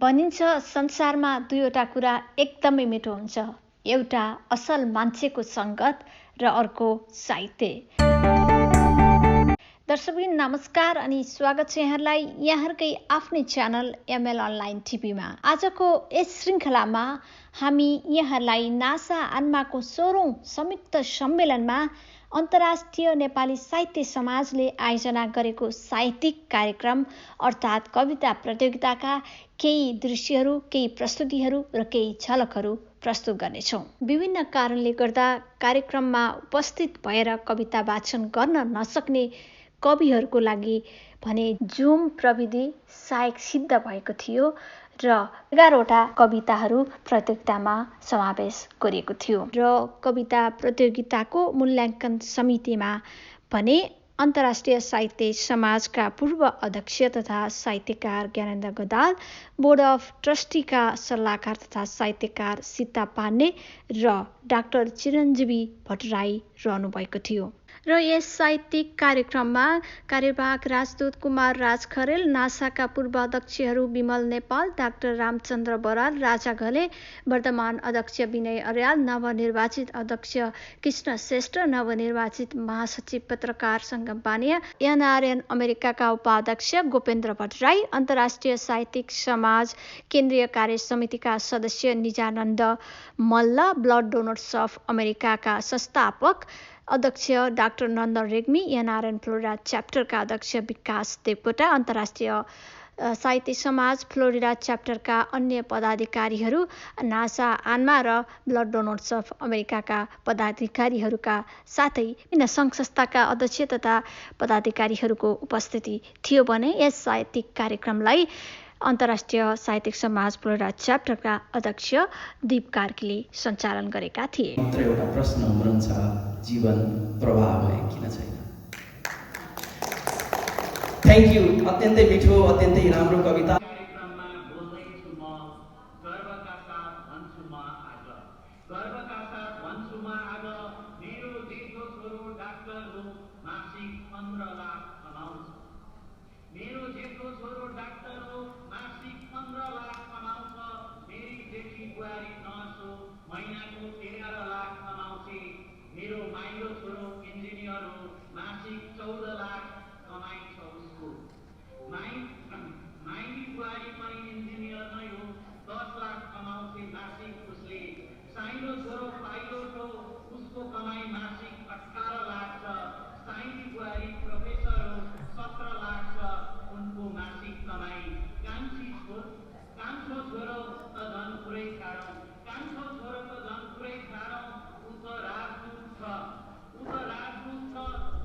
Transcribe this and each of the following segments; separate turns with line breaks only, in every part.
भनिन्छ संसारमा दुईवटा कुरा एकदमै मिठो हुन्छ, एउटा असल मान्छेको सङ्गत र अर्को साहित्य। दर्शकबिन नमस्कार अनि स्वागत छ यहाँलाई यहाँहरूकै आफ्नै च्यानल एमएल अनलाइन टिभीमा। आजको यस श्रृङ्खलामा हामी यहाँलाई नासा आन्माको 16औं संयुक्त सम्मेलनमा अन्तर्राष्ट्रिय नेपाली साहित्य समाजले आयोजना गरेको साहित्यिक कार्यक्रम अर्थात् कविता प्रतियोगिताका केही दृश्यहरू, केही प्रस्तुतिहरू र केही झलकहरू प्रस्तुत गर्नेछौँ। विभिन्न कारणले गर्दा कार्यक्रममा उपस्थित भएर कविता वाचन गर्न नसक्ने कविहरूको लागि भने जुम प्रविधि सहायक सिद्ध भएको थियो र 11वटा कविताहरू प्रतियोगितामा समावेश गरिएको थियो र कविता प्रतियोगिताको मूल्याङ्कन समितिमा भने अन्तर्राष्ट्रिय साहित्य समाजका पूर्व अध्यक्ष तथा साहित्यकार ज्ञानेन्द्र गदाल, बोर्ड अफ ट्रस्टीका सल्लाहकार तथा साहित्यकार सीता पाण्डे र डाक्टर चिरञ्जीवी भट्टराई रहनुभएको थियो। र यस साहित्यिक कार्यक्रममा कार्यवाहक राजदूत कुमार राज खरेल, नासाका पूर्व अध्यक्षहरू विमल नेपाल, डाक्टर रामचन्द्र बराल, राजा घले, वर्तमान अध्यक्ष विनय अर्याल, नवनिर्वाचित अध्यक्ष कृष्ण श्रेष्ठ, नवनिर्वाचित महासचिव पत्रकार सङ्गम पानिया, एनआरएन अमेरिकाका उपाध्यक्ष गोपेन्द्र भट्टराई, अन्तर्राष्ट्रिय साहित्यिक समाज केन्द्रीय कार्य समितिका सदस्य निजानन्द मल्ल, ब्लड डोनर्स अफ अमेरिकाका संस्थापक अध्यक्ष डाक्टर नन्द रेग्मी, एनआरएन फ्लोरिडा च्याप्टरका अध्यक्ष विकास देवकोटा, अन्तर्राष्ट्रिय साहित्य समाज फ्लोरिडा च्याप्टरका अन्य पदाधिकारीहरू, नासा आन्मा र ब्लड डोनर्स अफ अमेरिकाका पदाधिकारीहरूका साथै विभिन्न सङ्घ संस्थाका अध्यक्ष तथा पदाधिकारीहरूको उपस्थिति थियो भने यस साहित्यिक कार्यक्रमलाई अन्तर्राष्ट्रिय साहित्यिक समाज फ्लोरिडा च्याप्टरका अध्यक्ष दीप कार्कीले सञ्चालन गरेका थिए।
मात्र एउटा प्रश्न उम्रन्छ, जीवन प्रवाहमय किन छैन? Thank you. अत्यन्तै मिठो, अत्यन्तै राम्रो कविता।
कार्यक्रममा बोल्दैछु म, गर्वका साथ भन्छु म आज, गर्वका साथ भन्छु म आज, मेरो जेठो छोरो डाक्टर हो, मासिक 15 लाख कमाउँछ। मेरो जेठो छोरो डाक्टर हो, मासिक 15 लाख कमाउँछ। मेरी जेठी बुहारी नर्स हो, महिनाको 13 लाख कमाउँछे। मेरो माइलो छोरो इन्जिनियर हो, मासिक 14 लाख कमाइन्छ उसको। माइली बुहारी पनि इन्जिनियर नै हो, 10 लाख कमाउँछे मासिक उसले। साइनो छोरो पाइलट हो, उसको कमाइ मासिक 18 लाख छ। साइली बुहारी प्रोफेसर हो, 17 लाख छ उनको मासिक कमाइ। कान्छो छोरो त झन् पुरै ठाडो, कान्छो छोरो त झन् पुरै ठाडो, ऊ त राजदूत छ,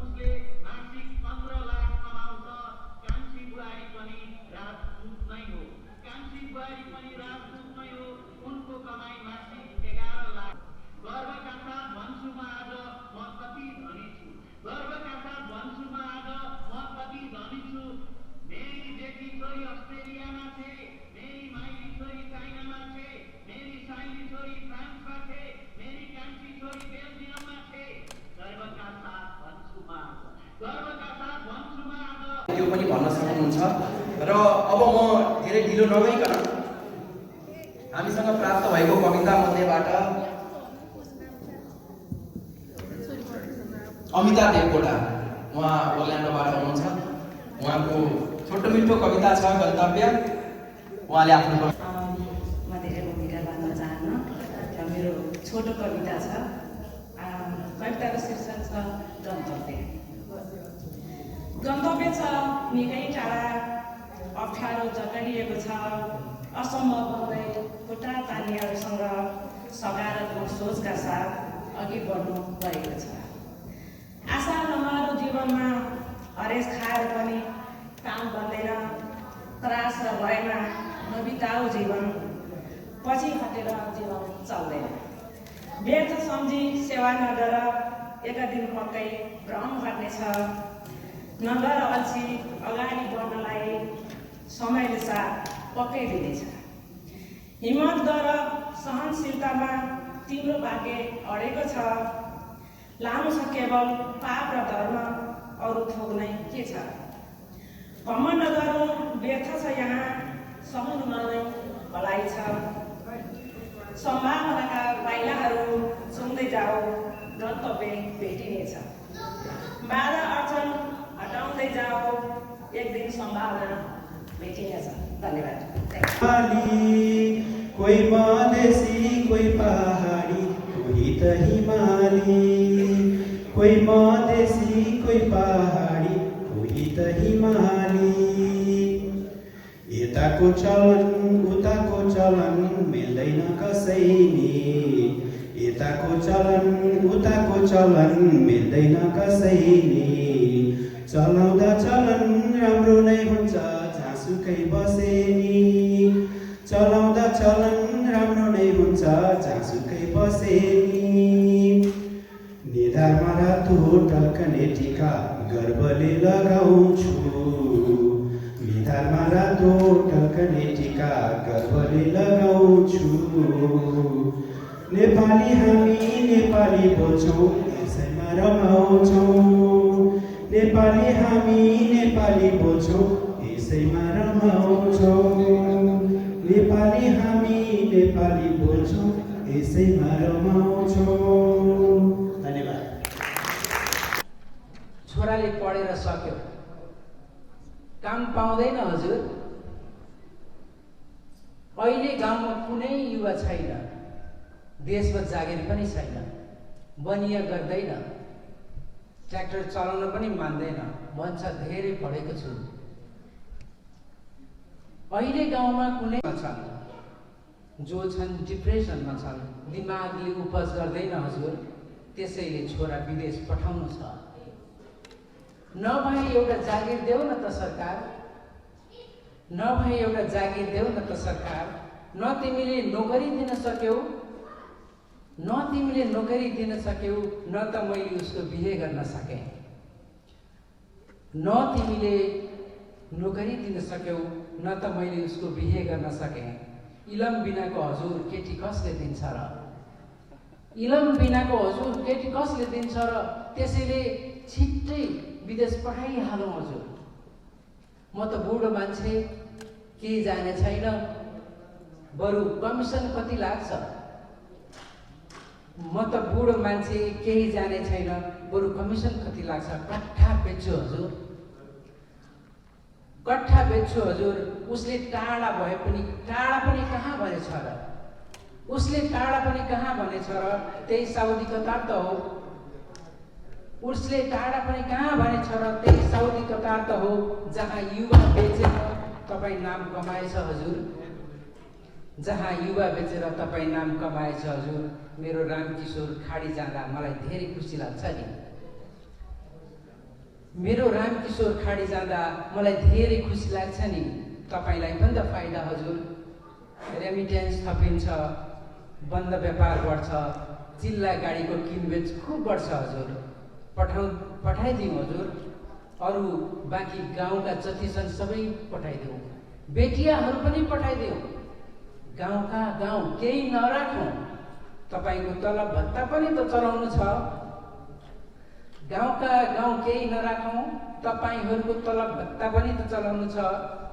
उसले मासिक 15 लाख कमाउँछ। कान्छी बुहारी पनि राजदूत नै हो, कान्छी बुहारी पनि राजदूत नै हो, उनको कमाइ मासिक 11 लाख। गर्वका साथ भन्छु म आज म कति धनी छु, गर्वका साथ भन्छु म आज म कति धनी छु। मेरी जेठी छोरी अस्ट्रेलियामा छे, मेरी माइली छोरी चाइनामा छे, मेरी साइली छोरी फ्रान्समा छे, मेरी कान्छी छोरी बेल्जियममा छे। गर्वका साथ भन्छु म आज, गर्वका साथ भन्छु म आज।
त्यो पनि भन्न सक्नुहुन्छ। र अब म धेरै ढिलो नगरिकन हामीसँग प्राप्त भएको कविता मध्येबाट अमिता देवकोटा, उहाँ ओर्ल्यान्डोबाट हुनुहुन्छ। उहाँको छोटो मिठो कविता छ गन्तव्य। उहाँले आफ्नो
म धेरै भूमिका बाँध्न चाहन्न र मेरो छोटो कविता छ। कविताको शीर्षक छ गन्तव्य। गन्तव्य छ निकै टाढा, अप्ठ्यारो जगडिएको छ, असम्भव भन्दै खुट्टा तानिहरूसँग सकारात्मक सोचका साथ अघि बढ्नु परेको छ। आशा नमारो जीवनमा हरेस खाएर पनि काम बन्दैन, त्रास र भयमा नबिताऊ जीवन, पछि हटेर जीवन चल्दैन। व्यर्थ सम्झी सेवा नगर, एक दिन पक्कै भ्रम घट्नेछ। नगर अल्छी, अगाडि बढ्नलाई समयले साथ पक्कै दिनेछ। हिम्मत गर, सहनशीलतामा तिम्रो भाग्य अडेको छ। लानु छ केवल पाप र धर्म, अरू थोक नै के छ। घमण्ड गर्नु व्यर्थ छ यहाँ, सहनुमा नै लागेछ। सम्भावनाका पाइलाहरू चुम्दै जाऊ, गन्तव्य भेटिनेछ। बाधा अडचन हटाउँदै जाऊ, एक दिन सम्भावना भेटिनेछ। धन्यवाद।
कोही मधेसी कोही पहाडी कोही त हिमाली, कोही मधेसी कोही पहाडी कोही त हिमाली। यताको चलन उताको चलन मिल्दैन कसैले, यताको चलन उताको चलन मिल्दैन कसैले। चलाउँदा चलन राम्रो नै हुन्छ जहाँसुकै बसे नि, चलाउँदा चलन राम्रो नै हुन्छ जहाँसुकै बसे नि। निधारमा रातो टल्कने टिका गर्वले लगाउँछु, निधारमा रातो टल्कने टिका गर्वले लगाउँछु। नेपाली हामी नेपाली बोल्छौँ यसैमा रमाउँछौँ, नेपाली हामी नेपाली बोल्छौँ यसैमा रमाउँछौँ, नेपाली हामी नेपाली बोल्छौँ यसैमा रमाउँछौँ। धन्यवाद।
छोराले पढेर सक्यो, काम पाउँदैन हजुर। अहिले गाउँमा कुनै युवा छैन, देशमा जागिर पनि छैन, बनिया गर्दैन, ट्र्याक्टर चलाउन पनि मान्दैन, भन्छ धेरै पढेको छु। अहिले गाउँमा कुनै छन् जो छन् डिप्रेसनमा छन्, दिमागले उपज गर्दैन हजुर। त्यसैले छोरा विदेश पठाउनु छ। नभए एउटा जागिर देऊ न त सरकार, नभए एउटा जागिर देऊ न त सरकार। न तिमीले नोकरी दिन सक्यौ, न तिमीले नोकरी दिन सक्यौ, न त मैले उसको बिहे गर्न सकेँ। न तिमीले नोकरी दिन सक्यौ, न त मैले उसको बिहे गर्न सकेँ। इलम बिनाको हजुर केटी कसले दिन्छ र, इलम बिनाको हजुर केटी कसले दिन्छ र। त्यसैले छिट्टै विदेश पठाइहालौँ हजुर। म त बुढो मान्छे, केही जाने छैन, बरु कमिसन कति लाग्छ। म त बुढो मान्छे, केही जाने छैन, बरु कमिसन कति लाग्छ। कट्ठा बेच्छु हजुर, कट्ठा बेच्छु हजुर। उसले टाढा भए पनि, टाढा पनि कहाँ भनेछ र, उसले टाढा पनि कहाँ भनेछ र। त्यही साउदी कतार त हो, उसले टाढा पनि कहाँ भनेछ र। त्यही साउदी कतार त हो, जहाँ युवा बेचेर तपाईँ नाम कमाएछ हजुर, जहाँ युवा बेचेर तपाईँ नाम कमाएछ हजुर। मेरो रामकिशोर खाडी जाँदा मलाई धेरै खुसी लाग्छ नि, मेरो रामकिशोर खाडी जाँदा मलाई धेरै खुसी लाग्छ नि। तपाईँलाई पनि त फाइदा हजुर। रेमिटेन्स थपिन्छ, बन्द व्यापार बढ्छ, चिल्ला गाडीको किनबेच खुब बढ्छ हजुर। पठाइदिउँ हजुर। अरू बाँकी गाउँका जति छन् सबै पठाइदेऊ, बेटियाहरू पनि पठाइदेऊ। गाउँका गाउँ केही नराखौँ, तपाईँको तलब भत्ता पनि त चलाउनु छ। गाउँका गाउँ केही नराखौँ, तपाईँहरूको तलब भत्ता पनि त चलाउनु छ।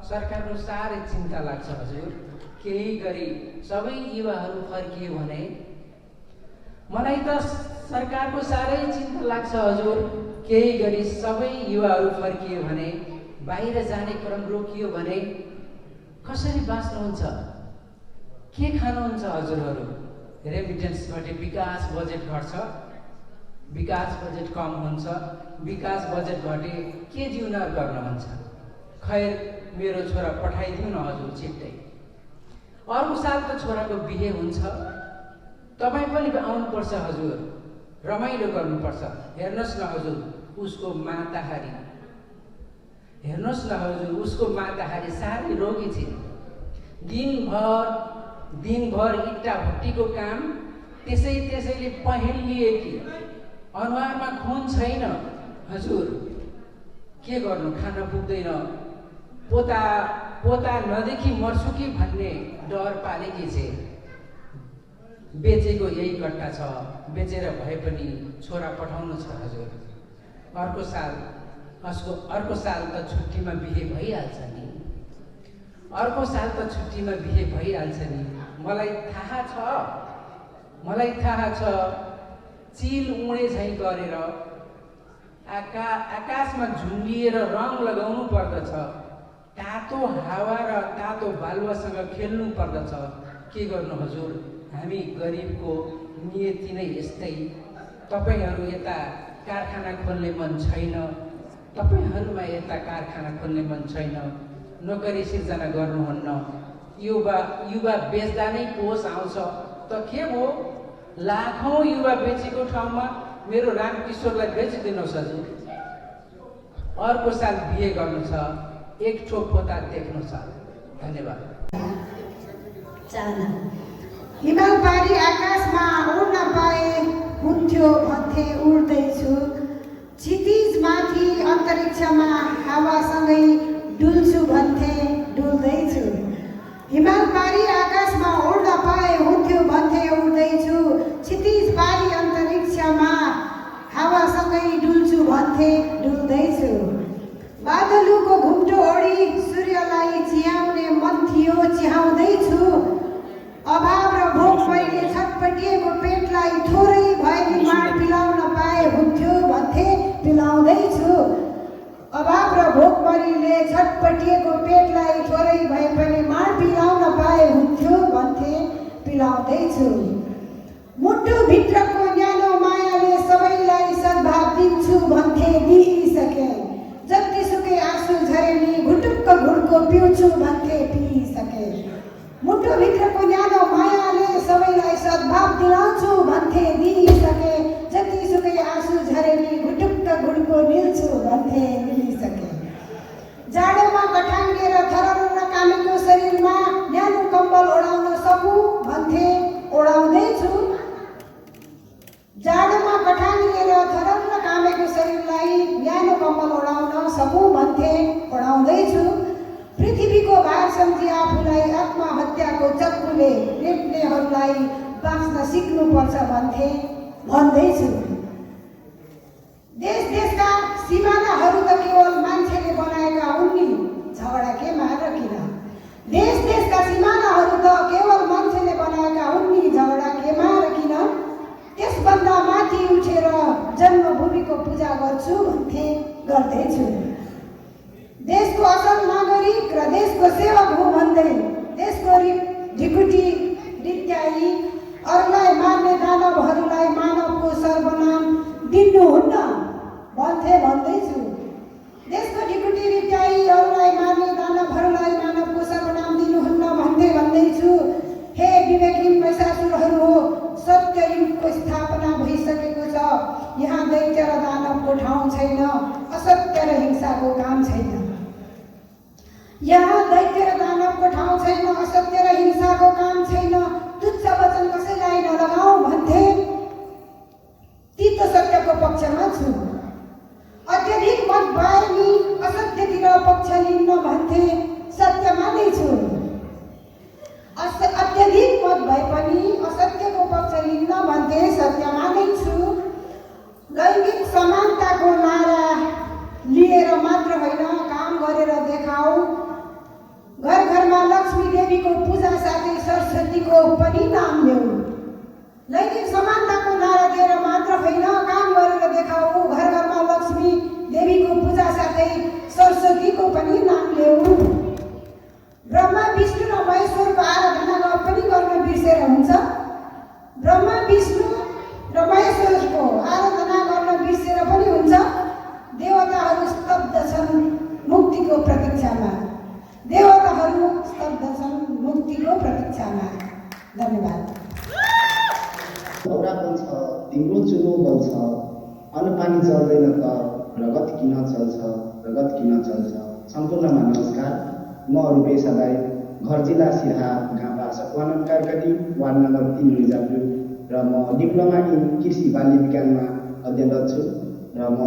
सरकारको साह्रै चिन्ता लाग्छ हजुर। केही गरी सबै युवाहरू फर्कियो भने, मलाई त सरकारको साह्रै चिन्ता लाग्छ हजुर। केही गरी सबै युवाहरू फर्कियो भने, बाहिर जाने क्रम रोकियो भने कसरी बाँच्नुहुन्छ, के खानुहुन्छ हजुरहरू। रेमिटेन्सबाट विकास बजेट घट्छ, विकास बजेट कम हुन्छ, विकास बजेट घटे के जीवनार गर्नुहुन्छ। खैर मेरो छोरा पठाइदिउँ न हजुर छिट्टै। अर्को साल त छोराको बिहे हुन्छ, तपाईँ पनि आउनुपर्छ हजुर, रमाइलो गर्नुपर्छ। हेर्नुहोस् न हजुर उसको माताहारी, हेर्नुहोस् न हजुर उसको माताहारी साह्रै रोगी छिन्। दिनभर इट्टा भट्टीको काम, त्यसैले पहेँलिएकी, अनुहारमा खुन छैन हजुर। के गर्नु, खान पुग्दैन। पोता नदेखि मर्छु कि भन्ने डर पालेकी छे। बेचेको यही कट्टा छ, बेचेर भए पनि छोरा पठाउनु छ हजुर। अर्को साल त छुट्टीमा बिहे भइहाल्छ नि। अर्को साल त छुट्टीमा बिहे भइहाल्छ नि। मलाई थाहा छ चिल उडे झैँ गरेर आकाशमा झुन्डिएर रङ लगाउनु पर्दछ, तातो हावा र तातो बालुवासँग खेल्नु पर्दछ। के गर्नु हजुर, हामी गरिबको नियति नै यस्तै। तपाईहरू यता कारखाना खोल्ने मन छैन, तपाईहरूमा यता कारखाना खोल्ने मन छैन, नोकरी सिर्जना गर्नुहुन्न, युवा बेच्दा नै कोष आउँछ त के हो? लाखौँ युवा बेचेको ठाउँमा मेरो रामकिशोरलाई बेचिदिनुहोस् हजुर। अर्को साल बिहे गर्नु छ, एक ठोप पोता देख्नु छ। धन्यवाद।
हिमाल पारी आकाशमा उड्न पाए हुन्थ्यो भन्थे उड्दैछु, क्षितिजमाथि अन्तरिक्षमा हावासँगै डुल्छु भन्थे डुल्दैछु। हिमाल पारी आकाशमा उड्न पाए हुन्थ्यो भन्थे उड्दैछु, क्षितिज पारी अन्तरिक्षमा हावासँगै डुल्छु भन्थे डुल्दैछु। बादलुको घुम्टो ओढी सूर्यलाई चिहाउने मन थियो चिहाउँदैछु, अभाव र भोकमरीले छटपटिएको पेटलाई थोरै भए नि माड पिलाउन पाए हुन्थ्यो भन्थे पिलाउँदैछु। अभाव र भोकमरीले छटपटिएको पेटलाई थोरै भए पनि माड पिलाउन पाए हुन्थ्यो भन्थे पिलाउँदैछु। मुटुभित्रको न्यानो मायाले सबैलाई सद्भाव दिन्छु भन्थे दिइसके, जतिसुकै आँसु झरे नि घुटुक्क घुड्को पिउँछु भन्थे पिइसके। मुटुभित्रको न्यानो मायाले सबैलाई सद्भाव दिलाउँछु भन्थे दिइसके, जतिसुकै आँसु झरे नि घुटुक्क घुड्को निल्छु भन्थे निलिसके। जाडोमा कठाङ्गेर थरर कामेको शरीरमा न्यानो कम्बल ओढाउन सकु भन्थे ओढाउँदैछु। जाडोमा कठाङ्गेर थरर कामेको शरीरलाई न्यानो कम्बल ओढाउन सकु भन्थे ओढाउँदैछु। पृथ्वीको भार सम्झी आफूलाई आत्महत्याको चक्कुले रेट्नेहरूलाई बाँच्न सिक्नुपर्छ भन्थे भन्दैछु। देशका सिमानाहरू त केवल मान्छेले बनाएका हुन् नि, झगडा केमा र किन? देशका सिमानाहरू त केवल मान्छेले बनाएका हुन् नि, झगडा केमा र किन? त्यसभन्दा माथि उठेर जन्मभूमिको पूजा गर्छु भन्थे गर्दैछु। देशको असल नागरिक र देशको सेवक हुँ भन्दै देशको ढिकुटी रित्याई अरूलाई मार्ने दानवहरूलाई मानवको सर्वनाम दिनुहुन्न भन्थे भन्दैछु। देशको ढिकुटी रित्याई अरूलाई मार्ने दानवहरूलाई मानवको सर्वनाम दिनुहुन्न भन्थे भन्दैछु। हे विवेकहीन महिषासुरहरू हो, सत्य युगको स्थापना भइसकेको छ। यहाँ दैत्य र दानवको ठाउँ छैन, असत्य र हिंसाको काम छैन। यहाँ दैत्य र दानवको ठाउँ छैन, असत्य र हिंसाको काम छैन। तुच्छ वचन कसैलाई नलगाऊ भन्थे तीतो सत्यको पक्षमा छु। अत्यधिक मत भए नि असत्यतिर पक्ष लिन्न भन्थे सत्यमा नै छु। अत्यधिक मत भए पनि असत्यको पक्ष लिन्न भन्थे सत्यमा नै छु। लैङ्गिक समानताको नारा लिएर मात्र होइन, काम गरेर देखाऊ। घर घरमा लक्ष्मी देवीको पूजा साथै सरस्वतीको पनि नाम ल्याऊ। लैङ्गिक समानताको नारा दिएर मात्र होइन, काम गरेर देखाऊ। घर घरमा लक्ष्मी देवीको पूजा साथै सरस्वतीको पनि नाम ल्याऊ। ब्रह्मा विष्णु र महेश्वरको आराधना पनि गर्न बिर्सेर हुन्छ। ब्रह्मा विष्णु र महेश्वरको आराधना गर्न बिर्सेर पनि हुन्छ। देवताहरू स्तब्ध छन् मुक्तिको प्रतीक्षामा। देवताहरू स्तब्ध छन् मुक्तिको प्रतीक्षामा। धन्यवाद।
औरापन छ, तिम्रो चुलो बल्छ, अन्नपानी चल्दैन त रगत किन चल्छ, रगत किन चल्छ। सम्पूर्णमा नमस्कार। म रूपेश राई, घर जिल्ला सिराहा गाउँबाट सकुवानन्द कारकटी, वार्ड नम्बर 3 मिर्जापुर र म डिप्लोमा इन कृषि बाली विज्ञानमा अध्ययनरत छु र म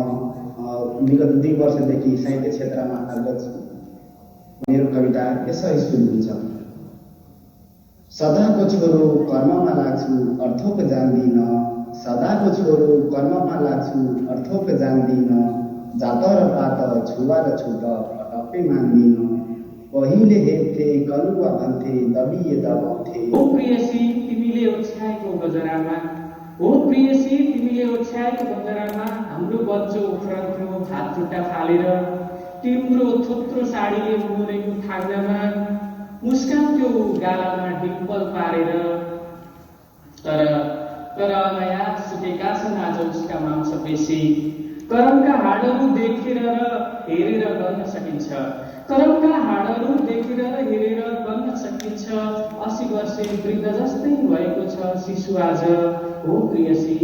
विगत 2 वर्षदेखि साहित्य क्षेत्रमा कार्यरत छु। मेरो कविता यसरी सुरु हुन्छ। सदाको छोरो कर्ममा लाग्छु अर्थोक जान्दिन, सदाको छोरो कर्ममा लाग्छु अर्थोक जान्दिन, जात र पात छुवा र छुट पटक्कै मान्दिन। पहिले हेर्थे कलुवा भन्थे दबिए दबाउँथे।
हो प्रियसी तिमीले ओछ्याएको गजरामा, हो प्रियसी तिमीले ओछ्याएको गजरामा हाम्रो बच्चो उफ्रन्थ्यो हात खुट्टा फालेर, तिम्रो थोत्रो साडीले मोरेको थाङ्नामा मुस्कान्थ्यो गालामा डिम्पल पारेर। तर नयाँ सुकेका छन् आज उसका मांसपेशी, करमका हाडहरू देखेर र हेरेर गर्न सकिन्छ, करमका हाडहरू देखेर र हेरेर गर्न सकिन्छ। 80 वर्षे वृद्ध जस्तै भएको छ शिशु आज। हो प्रियसी,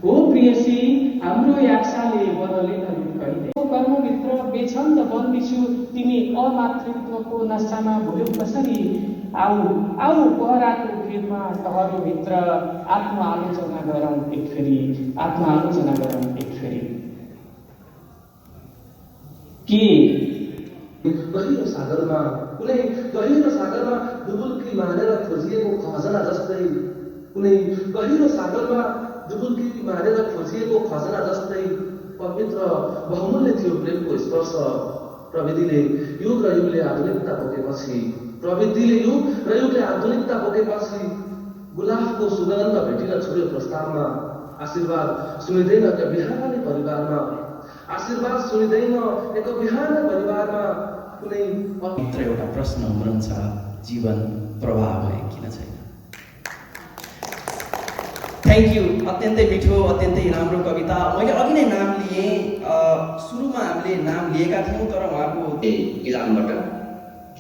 हो प्रियसी हाम्रो याक्साले बदलेन रूप कहिले। कर्मभित्र बेछन्द बन्दी छु तिमी अमातृत्वको नशामा भुल्यौ कसरी। आऊ आऊ पहराको भिडमा टहरोभित्र आत्मआलोचना गरौँ एक फेरि, आत्मआलोचना गरौँ एक फेरि। के
गहिरो सागरमा कुनै गहिरो सागरमा डुबुल्की मारेर खोजिएको खजना जस्तै, कुनै गहिरो सागरमा डुबुल्की मारेर खोजिएको खजना जस्तै पवित्र बहुमूल्य थियो प्रेमको स्पर्श। प्रविधिले युग र युगले आधुनिकता बोकेपछि, प्रविधिले युग र युगले आधुनिकता बोकेपछि गुलाबको सुगन्ध भेटिन छोड्यो प्रस्तावमा। आशीर्वाद सुनिँदैन एक बिहानै परिवारमा, आशीर्वाद सुनिँदैन एक बिहानै परिवारमा। कुनै
मात्र एउटा प्रश्न उम्रन्छ, जीवन प्रवाह भए किन छैन। Thank you. अत्यन्तै मिठो, अत्यन्तै राम्रो कविता। मैले अघि नै नाम लिएँ, सुरुमा हामीले नाम लिएका थियौँ तर उहाँको
इलामबाट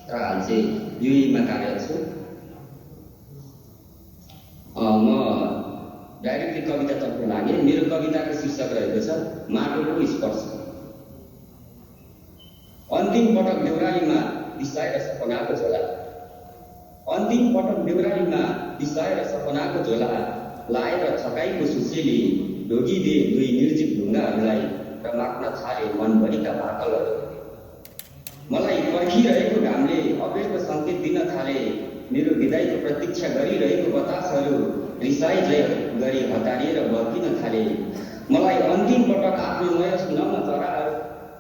र हाल चाहिँ युएमा कार्यरत छु। म डाइरेक्टली कवितातर्फ लागेँ। मेरो कविताको शीर्षक रहेको छ माटोको स्पर्श। अन्तिम पटक देउरालीमा बिसाएर सपनाको झोला, अन्तिम पटक देउरालीमा बिसाएर सपनाको झोला लाएर थकाइको सुसेली ढोगिदिए दुई निर्जीव ढुङ्गाहरूलाई र माग्न थाले मनभरिका भाकलहरू। मलाई पर्खिरहेको घामले अबेरको सङ्केत दिन थाले, मेरो विदाईको प्रतीक्षा गरिरहेको बतासहरू रिसाइ गरी हतारिएर बर्किन थाले। मलाई अन्तिम पटक आफ्नो नयाँ सुनाउन चराहरू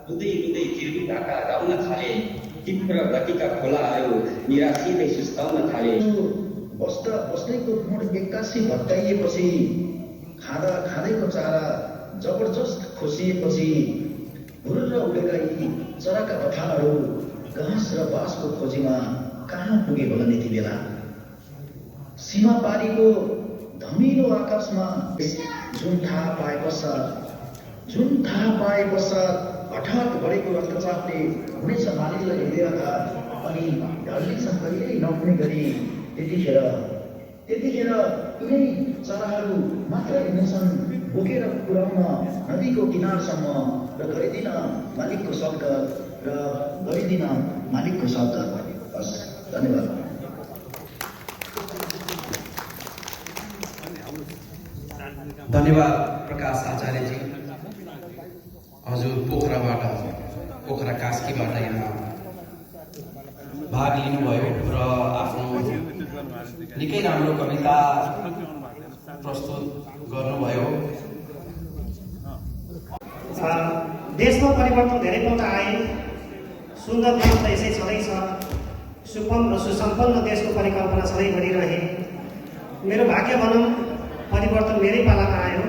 रुँदै रुँदै चिर्वी ढाका गाउन थाले, तीव्र गतिका खोलाहरू निराशिँदै सुस्ताउन थाले।
बस्दैको गुण एक्कासी भत्काइएपछि, खाँदैको चारा जबरजस्त खोसिएपछि, भुरुर उडेका यी चराका बथानहरू घाँस र बाँसको खोजीमा कहाँ पुगे होला यति बेला। सीमा पारीको धमिलो आकाशमा जुन थाहा पाए पश्चात हठात बढेको रक्तचापले हुनेछ मालिकलाई हृदयका अनि ढल्नेछ कहिल्यै नहुने गरी। त्यतिखेर यिनै चराहरू मात्रै हुनेछन् बोकेर पुर्याउन नदीको किनारसम्म र गरिदिन मालिकको शब्द। हस्, धन्यवाद।
धन्यवाद प्रकाश आचार्यजी। हजुर पोखरा कास्कीबाट यहाँ भाग लिनुभयो र आफ्नो निकै राम्रो कविता प्रस्तुत गर्नुभयो।
देशमा परिवर्तन धेरैपल्ट आए, सुन्दर देश त यसै छँदैछ, सुसम्पन्न देशको परिकल्पना सधैँ गरिरहे। मेरो भाग्य भनौँ परिवर्तन मेरै पालामा आयो,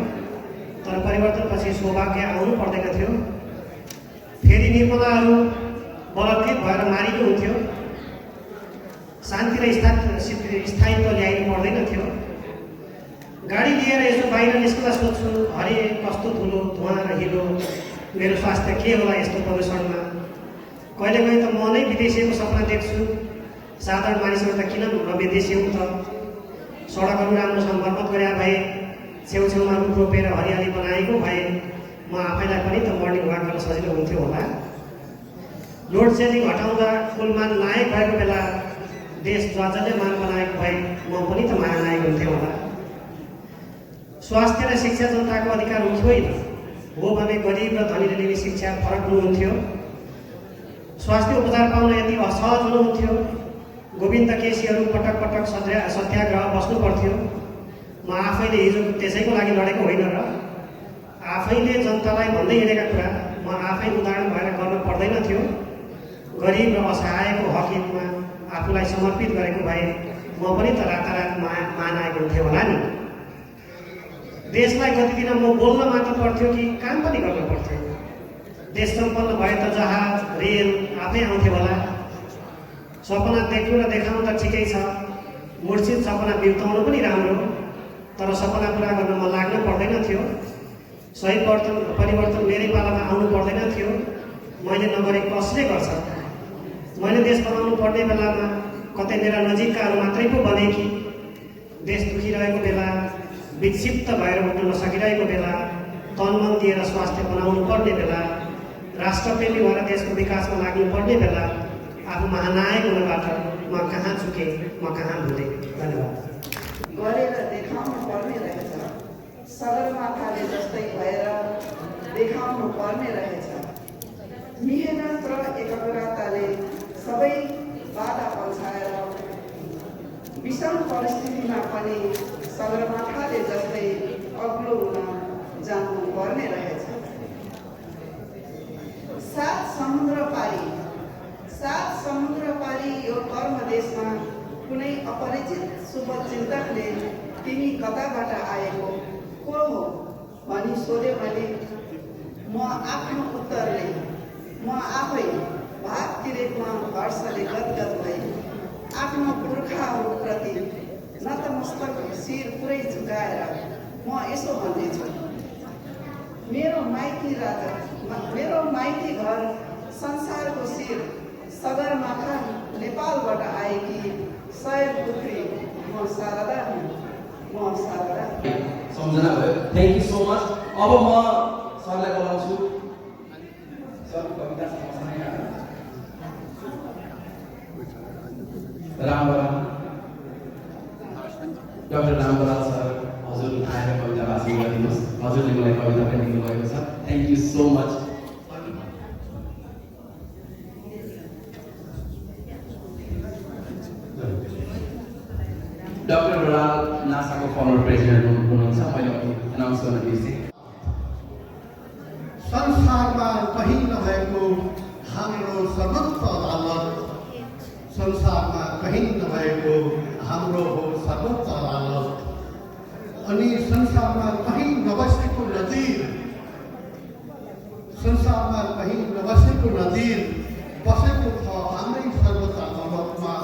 तर परिवर्तनपछि सौभाग्य आउनु पर्दैन थियो। फेरि निर्मलाहरू बलत्कृत भएर मारिनु हुन्थ्यो, शान्ति र स्थायित्व ल्याइनु पर्दैन थियो। गाडी लिएर यसो बाहिर निस्कँदा सोध्छु, हरे कस्तो धुलो धुवाँ र हिलो, मेरो स्वास्थ्य के होला यस्तो प्रदूषणमा। कहिलेकाहीँ त म नै विदेशीको सपना देख्छु, साधारण मानिसहरू त किन विदेशी हुन् त। सडकहरू राम्रोसँग मर्मत गरे भए, छेउछेउमा रुख रोपेर हरियाली बनाएको भए म आफैलाई पनि त मर्निङ वाक गर्न सजिलो हुन्थ्यो होला। लोड सेडिङ हटाउँदा कुलमान नायक भएको बेला देश जसले मान बनाएको भए म पनि त महानायक हुन्थ्यो होला। स्वास्थ्य र शिक्षा जनताको अधिकार हुन्थ्यो होइन, हो भने गरिब र धनीले लिने शिक्षा फरक हुनुहुन्थ्यो। स्वास्थ्य उपचार पाउन यति असहज हुनुहुन्थ्यो, गोविन्द केसीहरू पटक पटक सत्याग्रह बस्नु पर्थ्यो। म आफैले हिजो त्यसैको लागि लडेको होइन र आफैले जनतालाई भन्दै हिँडेका कुरा म आफै उदाहरण भएर गर्न पर्दैन थियो। गरिब र असहायको हक हितमा आफूलाई समर्पित गरेको भए म पनि त रातारात मान आएको हुन्थ्यो होला नि। देशलाई कति दिन म बोल्न मात्र पर्थ्यो कि काम पनि गर्न पर्थ्यो। देश सम्पन्न भए त जहाज रेल आफै आउँथ्यो होला। सपना देख्नु र देखाउनु त ठिकै छ, मूर्छित सपना बिर्ताउनु पनि राम्रो, तर सपना पुरा गर्न म लाग्नु पर्दैन थियो। सही परिवर्तन मेरै पालामा आउनु पर्दैन थियो। मैले नगरे कसले गर्छ? मैले देश बनाउनु पर्ने बेलामा कतै मेरा नजिककाहरू मात्रै पो बने कि? देश दुखिरहेको बेला, विक्षिप्त भएर उठ्न नसकिरहेको बेला, तनमन दिएर स्वास्थ्य बनाउनु पर्ने बेला, राष्ट्रप्रेमी भएर देशको विकासमा लाग्नु पर्ने बेला आफू महानायक हुनबाट म कहाँ चुकेँ, म कहाँ भुलेँ। धन्यवाद।
गरेर देखाउनु पर्ने रहेछ, सगरमाथाले जस्तै भएर देखाउनु पर्ने रहेछ। मेहनत र एकाग्रताले सबै बाधा पल्झाएर विषम परिस्थितिमा पनि सगरमाथाले जस्तै अग्लो हुन जानु पर्ने रहेछ। सात समुद्र पारी यो कर्म देशमा कुनै अपरिचित शुभचिन्तकले तिमी कताबाट आएको को हो भनी सोध्यो भने म आफ्नो उत्तरले म आफै भाग तिरेकमा हर्षले गदगद भई आफ्नो पुर्खाहरूप्रति नतमस्तक शिर पुरै झुकाएर म यसो भन्नेछु, मेरो माइती घर संसारको शिर सगरमाथा नेपालबाट आएकी सयपुत्री म शारदा हुँ।
सम्झना भयो। Thank you so much. अब म सरलाई बोलाउँछु। सर कविता रामबराल, डाक्टर रामबराल सर, हजुर आएर कविता वाचन गरिदिनुहोस्। हजुरले मलाई कविता पनि दिनुभएको छ। Thank you so much. Doctor Baral नासाको फर्मर प्रेसिडेन्ट हुनुहुन्छ। मैले एनाउन्स गर्न बिर्सेँ।
संसारमा कहीँ नभएको हाम्रो सर्वोच्च अदालत, संसारमा कहीँ नभएको हाम्रो हो सर्वोच्च अदालत। अनि संसारमा कहीँ नबसेको नजिर, संसारमा कहीँ नबसेको नजिर बसेको छ हाम्रै सर्वोच्च अदालतमा।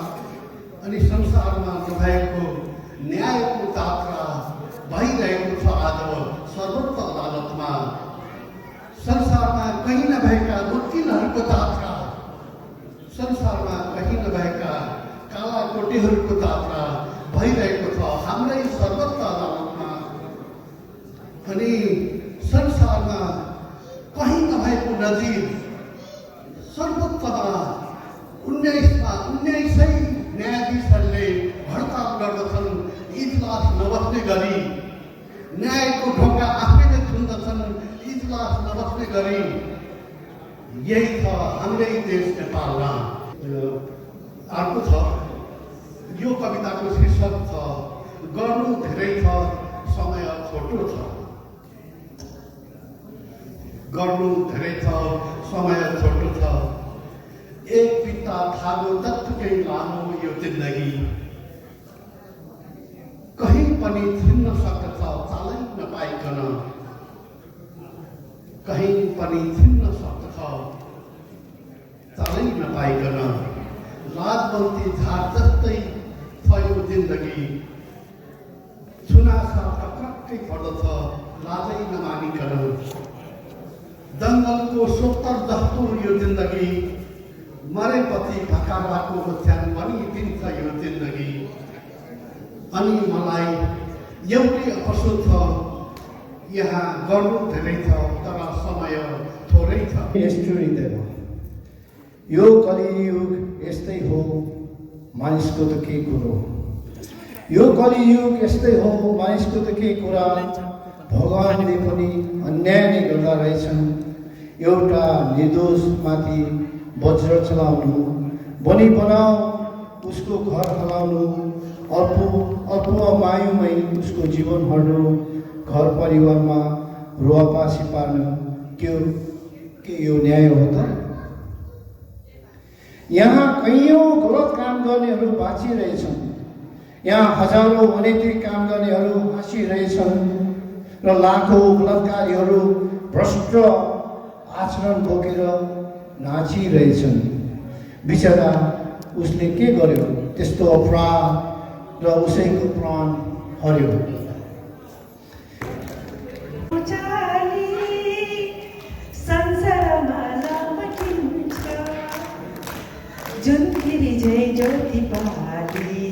अनि संसारमा नभएको न्यायको जात्रा भइरहेको छ आज सर्वोच्च अदालतमा। संसारमा कहीँ नभएका वकिलहरूको जात्रा, संसारमा कहीँ नभएका काला कोटीहरूको जात्रा भइरहेको छ हाम्रै सर्वोच्च अदालतमा। अनि संसारमा कहीँ नभएको नजिर सर्वोच्चमा 19 न्यायाधीशहरूले हडताल गर्दछन् इजलास नबस्ने गरी, न्यायको ढोका आफैले छुन्दछन् इजलास नबस्ने गरी। यही छ हाम्रै देश नेपालमा। अर्को छ, यो कविताको शीर्षक छ गर्नु धेरै छ समय छोटो छ। गर्नु धेरै छ समय छोटो छ। एक पिता थागो जत्तिकै लामो यो जिन्दगी, कहीँ पनि छिन्न सक्छ चालै नपाइकन, कहीँ पनि छिन्न सक्छ चालै नपाइकन। लाजवन्ती झार जस्तै छ यो जिन्दगी, सुनासा टक्रक्कै पर्दछ लाजै नमानिकन। जङ्गलको सोत्तर जस्तो यो जिन्दगी, मरेपछि भकाबाको ओछ्यान बनिदिन्छ यो जिन्दगी। अनि मलाई एउटै अवसर छ, यहाँ गर्नु धेरै छ तर समय थोरै छ।
स्टोरी यो कलियुग यस्तै हो, मानिसको त के कुरो। यो कलियुग यस्तै हो, मानिसको त के कुरा। भगवानले पनि अन्याय नै गर्दा रहेछन्। एउटा निर्दोषमाथि वज्र चलाउनु, बनी बनाऊ उसको घर हलाउनु, अल्प मायुमै उसको जीवन हर्नु, घर परिवारमा रुवापासी पार्नु, के यो न्याय हो त? यहाँ कैयौँ गलत काम गर्नेहरू बाँचिरहेछन्, यहाँ हजारौँ अनैतिक काम गर्नेहरू हाँसिरहेछन् र लाखौँ बलात्कारीहरू भ्रष्ट आचरण बोकेर नाचिरहेछन्। बिचरा उसले के गर्यो त्यस्तो अपराध र उसैको प्राण हर्यो।
जुन फेरि जय ज्योति पाली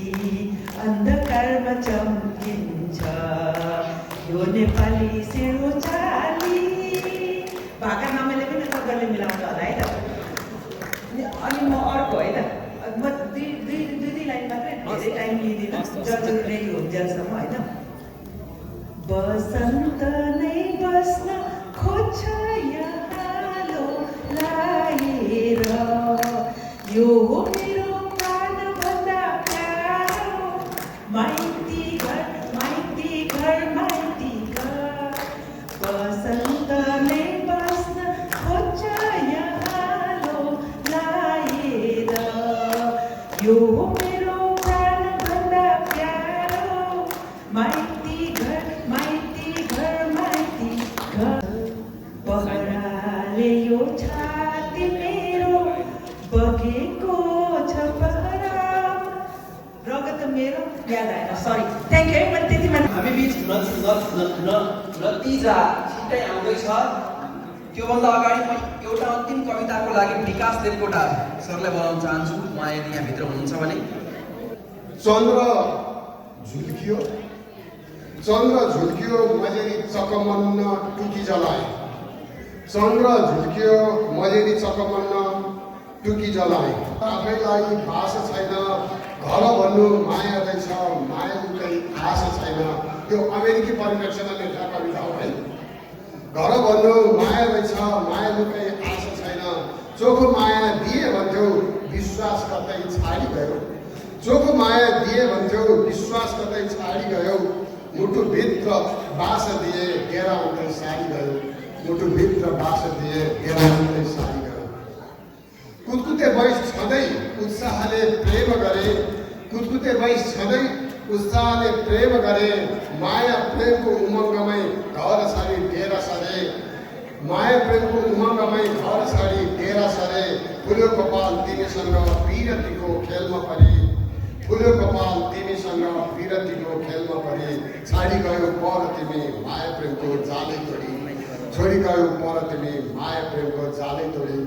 अन्धकारमा चम्किन्छ यो नेपाली सेरो चाली। भाका नमिले पनि तपाईँले मिलाउनु होला है त। अनि म अर्को है त, म दुई लाइन मात्रै, धेरै टाइम लिँदिनँ, जति रेडी हुन्जेलसम्म होइन। बसन्त नै बस्न खोज्छ यहाँ लाएर, यो हो मेरो प्राणभन्दा प्यारो माइती घर माइती घर माइती घर। बसन्त नै बस्न खोज्छ यहाँ लाएर, यो हो मेरो प्राणभन्दा प्यारो माइती घर माइती घर माइती घर। पहराले यो छाती मेरो बगेको छ पहराम। रगत मेरो याद आएन, सरी, थ्याङ्क यू। मैले त्यति मात्र।
हामी बिच नतिजा छिट्टै आउँदैछ। त्योभन्दा अगाडि म एउटा अन्तिम कविताको लागि विकास देवकोटा सरलाई बोलाउन चाहन्छु, उहाँ यदि यहाँभित्र हुनुहुन्छ भने।
चन्द्र झुल्कियो, चन्द्र झुल्कियो मजेरी चकमन्न टुकी जलाए। चन्द्र झुल्कियो मजेरी चकमन्न टुकी जलाए। आफैलाई भाष छैन, घर भन्नु माया रहेछ, मायालुकै आश छैन। यो अमेरिकी परिप्रेक्ष्यमा लेखेका कविता हो है। घर भन्नु माया रहेछ, मायालुकै आश छैन। चोखो माया दिए भन्थ्यौ विश्वास कतै छाडी गयो। चोखो माया दिए भन्थ्यौ विश्वास कतै छाडी गयो। मुटुभित्र बास दिए गेरा उन्तै सारी गयो। मुटुभित्र बास दिए गेरा उन्तै सारी गयो। कुदकुते वैश छँदै उत्साहले प्रेम गरे, कुदकुते वैश छँदै उत्साहले प्रेम गरे। माया प्रेमको उमङ्गमै घर छाडी डेरा सरे। माया प्रेमको उमङ्गमै घर छाडी डेरा सरे। फुल्यो कपाल तिमीसँग विरतीको खेलमा परे। फुल्यो कपाल तिमीसँग विरतीको खेलमा परे। छाडी गयो पर तिमी माया प्रेमको जालै तोडी। छोडी गयो पर तिमी माया प्रेमको जालै तोडी।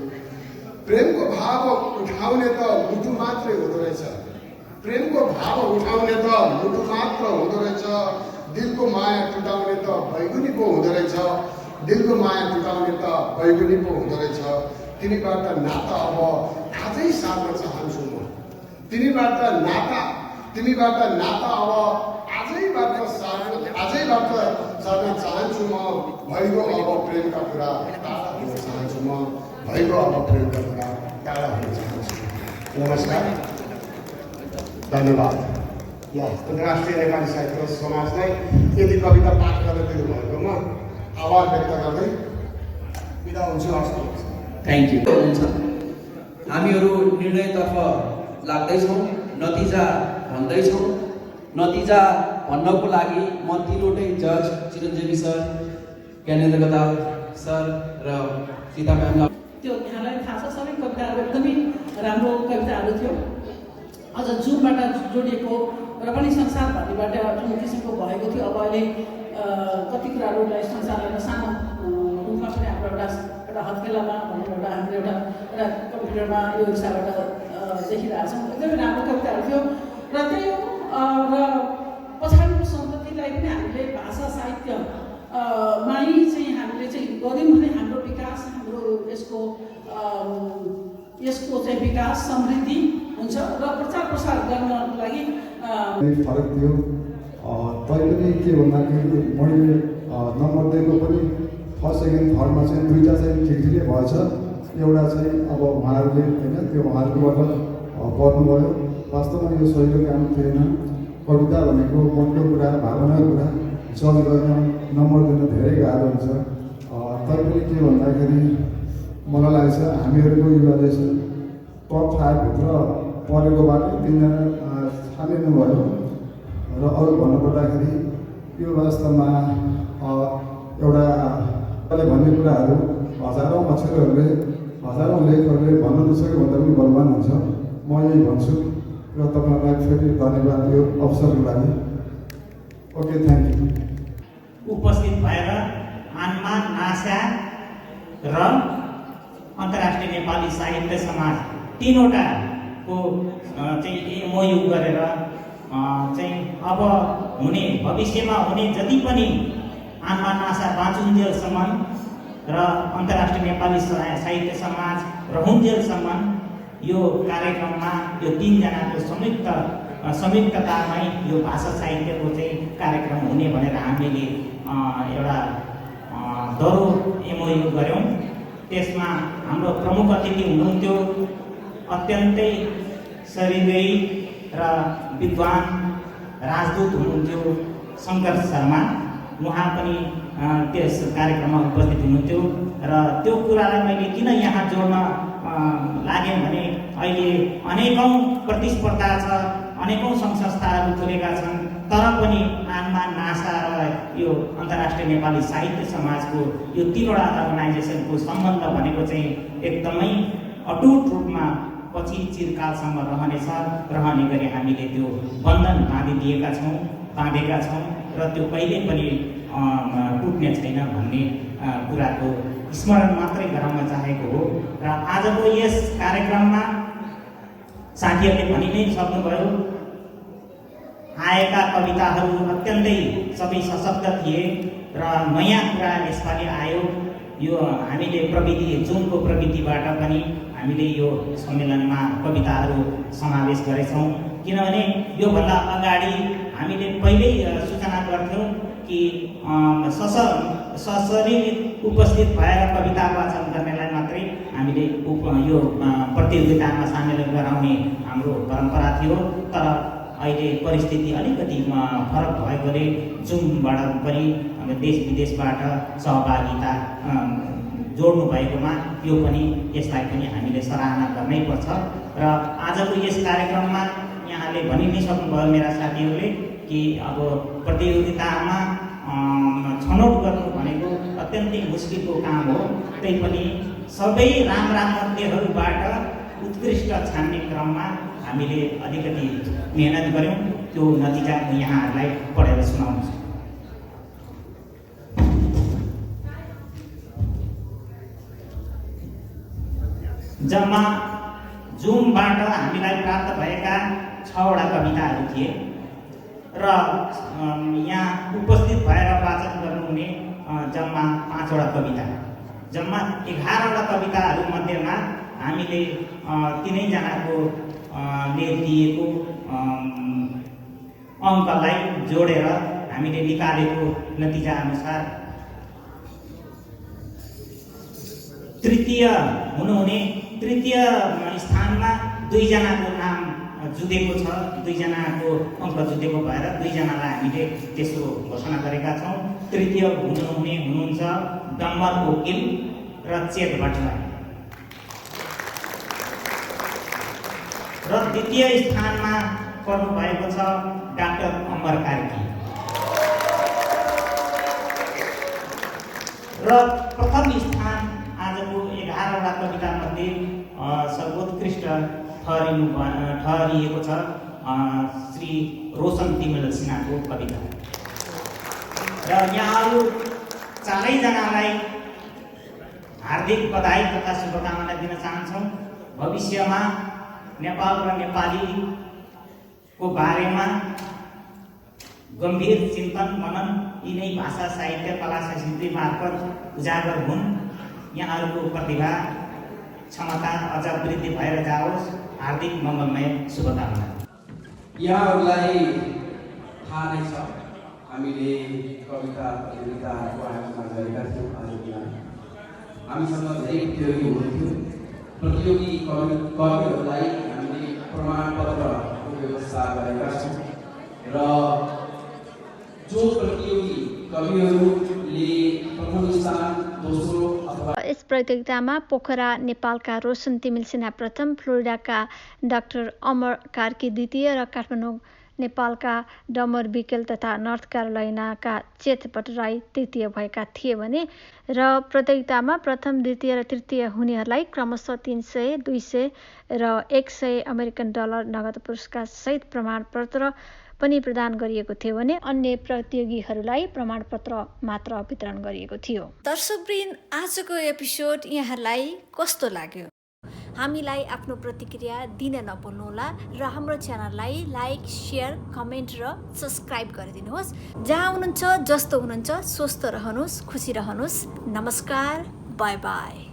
प्रेमको भाव उठाउने त मुटु मात्रै हुँदो रहेछ। प्रेमको भाव उठाउने त मुटु मात्र हुँदो रहेछ। दिलको माया टुटाउने त बैगुनी पो हुँदो रहेछ। दिलको माया टुटाउने त बैगुनी पो हुँदो रहेछ। तिमीबाट नाता अब आजै सार्न चाहन्छु म। तिमीबाट नाता अब आजैबाट सार्न चाहन्छु म। भइगयो अब प्रेमका कुरा टाढा हुन चाहन्छु म। भइगयो अब प्रेमका कुरा टाढा हुन चाहन्छु। नमस्कार, धन्यवाद। ल, अन्तर्राष्ट्रिय नेपाली साहित्य समाजलाई यदि कविता पाठ गर्न दिनुभएकोमा आभार व्यक्त गर्दै बिदा हुन्छु।
Thank you. हुन्छ, हामीहरू निर्णयतर्फ लाग्दैछौँ, नतिजा भन्दैछौँ। नतिजा भन्नको लागि म तीनवटै जज चिरञ्जीवी सर, ज्ञानेन्द्र गदाल सर र सीता म्यामलाई।
त्यो यहाँलाई थाहा छ, सबै कविताहरू एकदमै राम्रो कविताहरू थियो। अझ जुमबाट जोडिएको र पनि संसार भन्नेबाट जुन किसिमको भएको थियो। अब अहिले कति कुराहरूलाई संसारलाई सानो रूपमा पनि हाम्रो एउटा हत्केलामा भन्ने एउटा हाम्रो एउटा कम्प्युटरमा यो हिसाबबाट देखिरहेको छौँ। एकदमै राम्रो कविताहरू थियो र त्यही हो। र पछाडिको सन्ततिलाई पनि हामीले भाषा साहित्यमै चाहिँ हामीले चाहिँ गऱ्यौँ भने हाम्रो विकास, हाम्रो यसको चाहिँ विकास समृद्धि हुन्छ र प्रचार प्रसार गर्नको लागि
फरक थियो। तैपनि के भन्दाखेरि मैले नम्बर दिएको पनि फर्स्ट सेकेन्ड थर्डमा चाहिँ दुईवटा चाहिँ ठिकै भएछ। एउटा चाहिँ अब उहाँहरूले होइन त्यो उहाँहरूकोबाट पढ्नुभयो। वास्तवमा यो सजिलो काम थिएन। कविता भनेको मनको कुरा, भावनाको कुरा जज गर्न, नम्बर दिन धेरै गाह्रो हुन्छ। तैपनि के भन्दाखेरि मलाई लाग्छ हामीहरूको युवा देश टप 5 भित्र परेकोबाट 3 जना छानिनुभयो र अरू भन्नुपर्दाखेरि यो वास्तवमा एउटा भन्ने कुराहरू हजारौँ अक्षरहरूले हजारौँ लेखहरूले भन्न नसके भन्दा पनि बलवान हुन्छ। म यही भन्छु र तपाईँहरूलाई फेरि धन्यवाद यो अवसरको लागि। Okay, thank you.
उपस्थित भएर आनमा नासा र अन्तर्राष्ट्रिय नेपाली साहित्य समाज तीनवटाको चाहिँ एमओयू गरेर चाहिँ अब हुने भविष्यमा हुने जति पनि आनमा नासा बाँचुन्जेलसम्म र अन्तर्राष्ट्रिय नेपाली साहित्य समाज रहुन्जेलसम्म यो कार्यक्रममा यो 3 जनाको संयुक्ततामै यो भाषा साहित्यको चाहिँ कार्यक्रम हुने भनेर हामीले एउटा दरो एमओयू गऱ्यौँ। त्यसमा हाम्रो प्रमुख अतिथि हुनुहुन्थ्यो अत्यन्तै शरीरै र विद्वान राजदूत हुनुहुन्थ्यो शङ्कर शर्मा। उहाँ पनि त्यस कार्यक्रममा उपस्थित हुनुहुन्थ्यो र त्यो कुरालाई मैले किन यहाँ जोड्न लागेँ भने अहिले अनेकौँ प्रतिस्पर्धा छ, अनेकौँ सङ्घ संस्थाहरू खुलेका छन्, तर पनि आनमा नासा र यो अन्तर्राष्ट्रिय नेपाली साहित्य समाजको यो 3वटा अर्गनाइजेसनको सम्बन्ध भनेको चाहिँ एकदमै अटुट रूपमा पछि चिरकालसम्म रहने गरी हामीले त्यो बन्धन बाँधेका छौँ र त्यो कहिले पनि टुट्ने छैन भन्ने कुराको स्मरण मात्रै गराउन चाहेको हो। र आजको यस कार्यक्रममा साथीहरूले भनि नै सक्नुभयो, आएका कविताहरू अत्यन्तै सबै सशक्त थिए र नयाँ कुरा यसपालि आयो। यो हामीले प्रविधि जुनको प्रविधिबाट पनि हामीले यो सम्मेलनमा कविताहरू समावेश गरेछौँ, किनभने योभन्दा अगाडि हामीले पहिल्यै सूचना गर्थ्यौँ कि सशरीर उपस्थित भएर कविता वाचन गर्नेलाई मात्रै हामीले यो प्रतियोगितामा सामेल गराउने हाम्रो परम्परा थियो। तर अहिले परिस्थिति अलिकति फरक भएकोले जुमबाट पनि देश विदेशबाट सहभागिता जोड्नु भएकोमा यो पनि यसलाई पनि हामीले सराहना गर्नै पर्छ। र आजको यस कार्यक्रममा यहाँले भनि नै सक्नुभयो मेरा साथीहरूले कि अब प्रतियोगितामा छनौट गर्नु भनेको अत्यन्तै मुस्किलको काम हो। तैपनि सबै राम्रा मध्येहरूबाट उत्कृष्ट छान्ने क्रममा हामीले अलिकति मेहनत गऱ्यौँ। त्यो नतिजा यहाँहरूलाई पढेर सुनाउँछु। जम्मा जुमबाट हामीलाई प्राप्त भएका 6वटा कविताहरू थिए र यहाँ उपस्थित भएर वाचन गर्नुहुने जम्मा 5वटा कविता, जम्मा 11वटा कविताहरू मध्येमा हामीले 3 जनाको ले दिएको अङ्कलाई जोडेर हामीले निकालेको नतिजा अनुसार तृतीय स्थानमा 2 जनाको नाम जुधेको छ, 2 जनाको अङ्क जुधेको भएर 2 जनालाई हामीले त्यसो घोषणा गरेका छौँ। तृतीय हुनुहुन्छ डम्बर वकिल र चेत भट्टराई र द्वितीय स्थानमा पर्नु भएको छ डाक्टर अमर कार्की र प्रथम स्थान आजको 11वटा कविता मध्ये सर्वोत्कृष्ट ठहरिएको छ श्री रोशन तिमल सिन्हाको कविता। र यहाँहरू 4 जनालाई हार्दिक बधाई तथा शुभकामना दिन चाहन्छौँ। भविष्यमा नेपाल र नेपालीको बारेमा गम्भीर चिन्तन मनन यिनै भाषा साहित्य कला संस्कृति मार्फत उजागर हुन्। यहाँहरूको प्रतिभा क्षमता अझ वृद्धि भएर जाओस्। हार्दिक मङ्गलमय शुभकामना।
यहाँहरूलाई थाहा नै छ, हामीले कविता प्रतियोगिताहरूको आयोजना गरेका थियौँ। आजको हामीसँग धेरै प्रतियोगी हुनुहुन्थ्यो। प्रतियोगी कविहरूलाई हामीले प्रमाणपत्रको व्यवस्था गरेका छौँ र जो प्रतियोगी कविहरूले प्रथम स्थान, दोस्रो अथवा
प्रतियोगितामा पोखरा नेपालका रोशन तिमिल सिन्हा प्रथम, फ्लोरिडाका डाक्टर अमर कार्की द्वितीय र काठमाडौँ नेपालका डमर बिकेल तथा नर्थ क्यारोलाइनाका चेत भट्टराई तृतीय भएका थिए भने र प्रतियोगितामा प्रथम, द्वितीय र तृतीय हुनेहरूलाई क्रमशः 300, 200 र 100 अमेरिकन डलर नगद पुरस्कार सहित प्रमाणपत्र पनि प्रदान गरिएको थियो भने अन्य प्रतियोगीहरूलाई प्रमाणपत्र मात्र वितरण गरिएको थियो। दर्शकवृन्द, आजको एपिसोड यहाँलाई कस्तो लाग्यो? हामीलाई आफ्नो प्रतिक्रिया दिन नभुल्नुहोला र हाम्रो च्यानललाई लाइक, शेयर, कमेन्ट र सब्स्क्राइब गरिदिनुहोस्। जहाँ हुनुहुन्छ, जस्तो हुनुहुन्छ, स्वस्थ रहनुहोस्, खुसी रहनुहोस्। नमस्कार, बाई बाई।